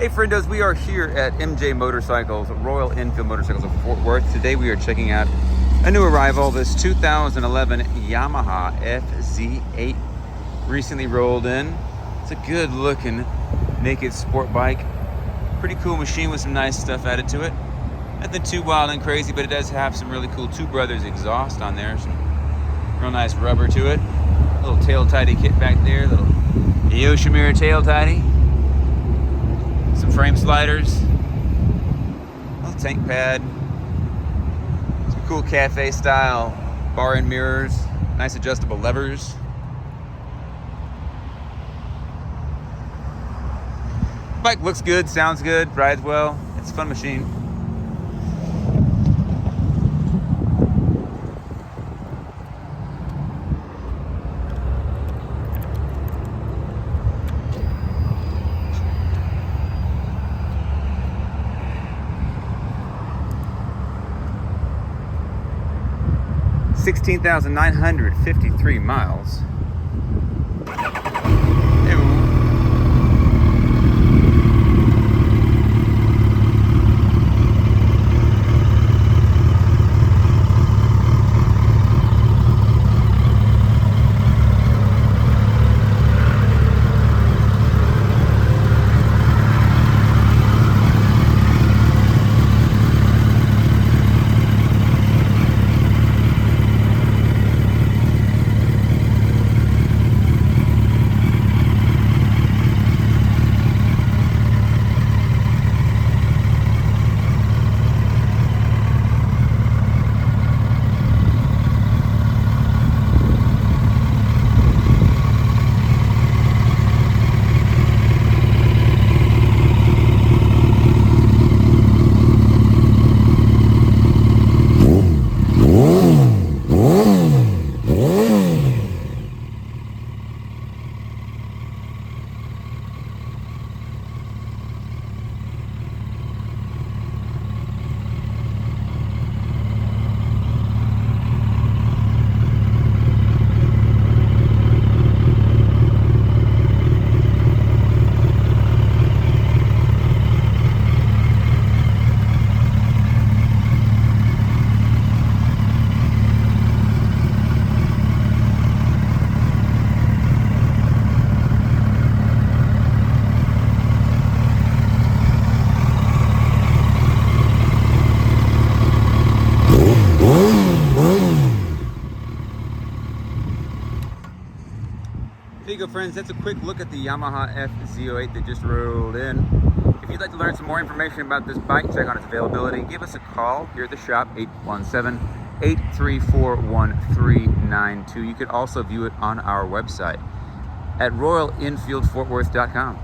Hey friendos, we are here at MJ Motorcycles, Royal Enfield Motorcycles of Fort Worth. Today we are checking out a new arrival, this 2011 Yamaha FZ08. Recently rolled in. It's a good looking naked sport bike. Pretty cool machine with some nice stuff added to it. Nothing too wild and crazy, but it does have some really cool Two Brothers exhaust on there. Some real nice rubber to it. A little tail tidy kit back there, little Yoshimura tail tidy. Some frame sliders, a little tank pad, some cool cafe style bar and mirrors, nice adjustable levers. Bike looks good, sounds good, rides well. It's a fun machine. $16,953 miles. There you go, friends. That's a quick look at the Yamaha FZ08 that just rolled in. If you'd like to learn some more information about this bike, check on its availability, give us a call here at the shop, 817-834-1392. You can also view it on our website at royalenfieldfortworth.com.